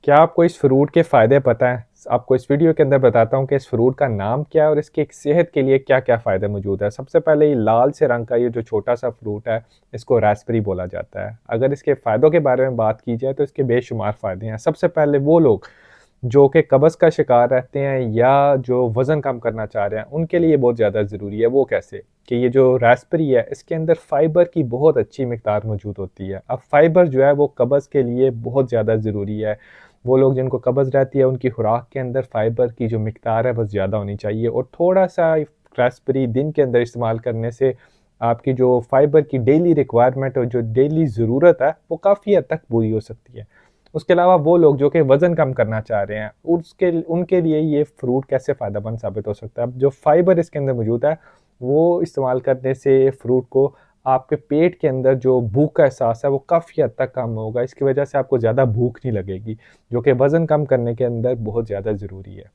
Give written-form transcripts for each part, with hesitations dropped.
क्या आपको इस फ्रूट के फ़ायदे पता हैं? आपको इस वीडियो के अंदर बताता हूँ कि इस फ्रूट का नाम क्या है और इसकी एक सेहत के लिए क्या-क्या फ़ायदे मौजूद है। सबसे पहले ये लाल से रंग का ये जो छोटा-सा फ्रूट है, इसको रास्पबेरी बोला जाता है। अगर इसके फ़ायदों के बारे में बात की जाए तो इसके बेशुमार फ़ायदे हैं। सबसे पहले वो लोग जो कि कब्ज़ का शिकार रहते हैं या जो वज़न कम करना चाह रहे हैं, उनके लिए बहुत ज़्यादा ज़रूरी है। वो कैसे? कि ये जो रास्पबेरी है, इसके अंदर फ़ाइबर की बहुत अच्छी मिक़दार मौजूद होती है। अब फ़ाइबर जो है वो कब्ज़ के लिए बहुत ज़्यादा ज़रूरी है। वो लोग जिनको कब्ज़ रहती है उनकी खुराक के अंदर फ़ाइबर की जो मिक़दार है वो ज़्यादा होनी चाहिए और थोड़ा-सा रास्पबेरी दिन के अंदर इस्तेमाल करने से आपकी जो फ़ाइबर की डेली रिक्वायरमेंट और जो डेली ज़रूरत है, वो काफ़ी हद तक पूरी हो सकती है। उसके अलावा वो लोग जो कि वज़न कम करना चाह रहे हैं, उसके उनके लिए ये फ्रूट कैसे फ़ायदेमंद साबित हो सकता है। अब जो फ़ाइबर इसके अंदर मौजूद है, वो इस्तेमाल करने से फ्रूट को आपके पेट के अंदर जो भूख का एहसास है, वो काफ़ी हद तक कम होगा। इसकी वजह से आपको ज़्यादा भूख नहीं लगेगी, जो कि वज़न कम करने के अंदर बहुत ज़्यादा ज़रूरी है।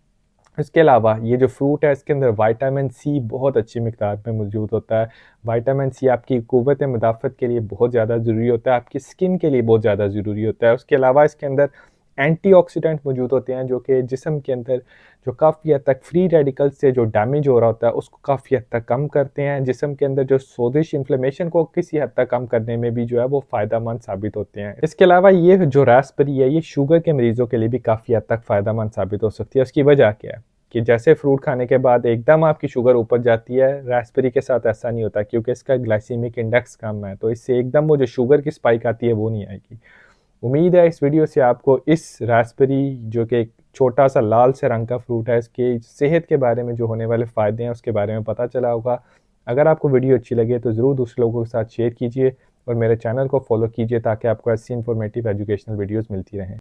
इसके अलावा ये जो फ्रूट है इसके अंदर विटामिन सी बहुत अच्छी मिक़दार में मौजूद होता है। विटामिन सी आपकी क़ुव्वत-ए-मुदाफ़त के लिए बहुत ज़्यादा ज़रूरी होता है, आपकी स्किन के लिए बहुत ज़्यादा ज़रूरी होता है। उसके अलावा इसके अंदर एंटीऑक्सीडेंट मौजूद होते हैं जो कि जिस्म के अंदर जो काफ़ी हद तक फ्री रेडिकल से जो डैमेज हो रहा होता है उसको काफ़ी हद तक कम करते हैं। जिस्म के अंदर जो सोज़िश इन्फ्लेमेशन को किसी हद तक कम करने में भी जो है वो फ़ायदेमंद साबित होते हैं। इसके अलावा ये जो रास्पबेरी है ये शुगर के मरीज़ों के लिए भी काफ़ी हद तक फ़ायदेमंद साबित हो सकती है। उसकी वजह क्या है? कि जैसे फ्रूट खाने के बाद एकदम आपकी शुगर ऊपर जाती है, रास्पबेरी के साथ ऐसा नहीं होता क्योंकि इसका ग्लाइसेमिक इंडेक्स कम है, तो इससे एकदम वो जो शुगर की स्पाइक आती है वो नहीं आएगी। उम्मीद है इस वीडियो से आपको इस रास्पबेरी जो कि एक छोटा-सा लाल से रंग का फ्रूट है, इसकी सेहत के बारे में जो होने वाले फ़ायदे हैं उसके बारे में पता चला होगा। अगर आपको वीडियो अच्छी लगे तो ज़रूर दूसरे लोगों के साथ शेयर कीजिए और मेरे चैनल को फ़ॉलो कीजिए ताकि आपको ऐसी इन्फॉर्मेटिव एजुकेशनल वीडियोज़ मिलती रहें।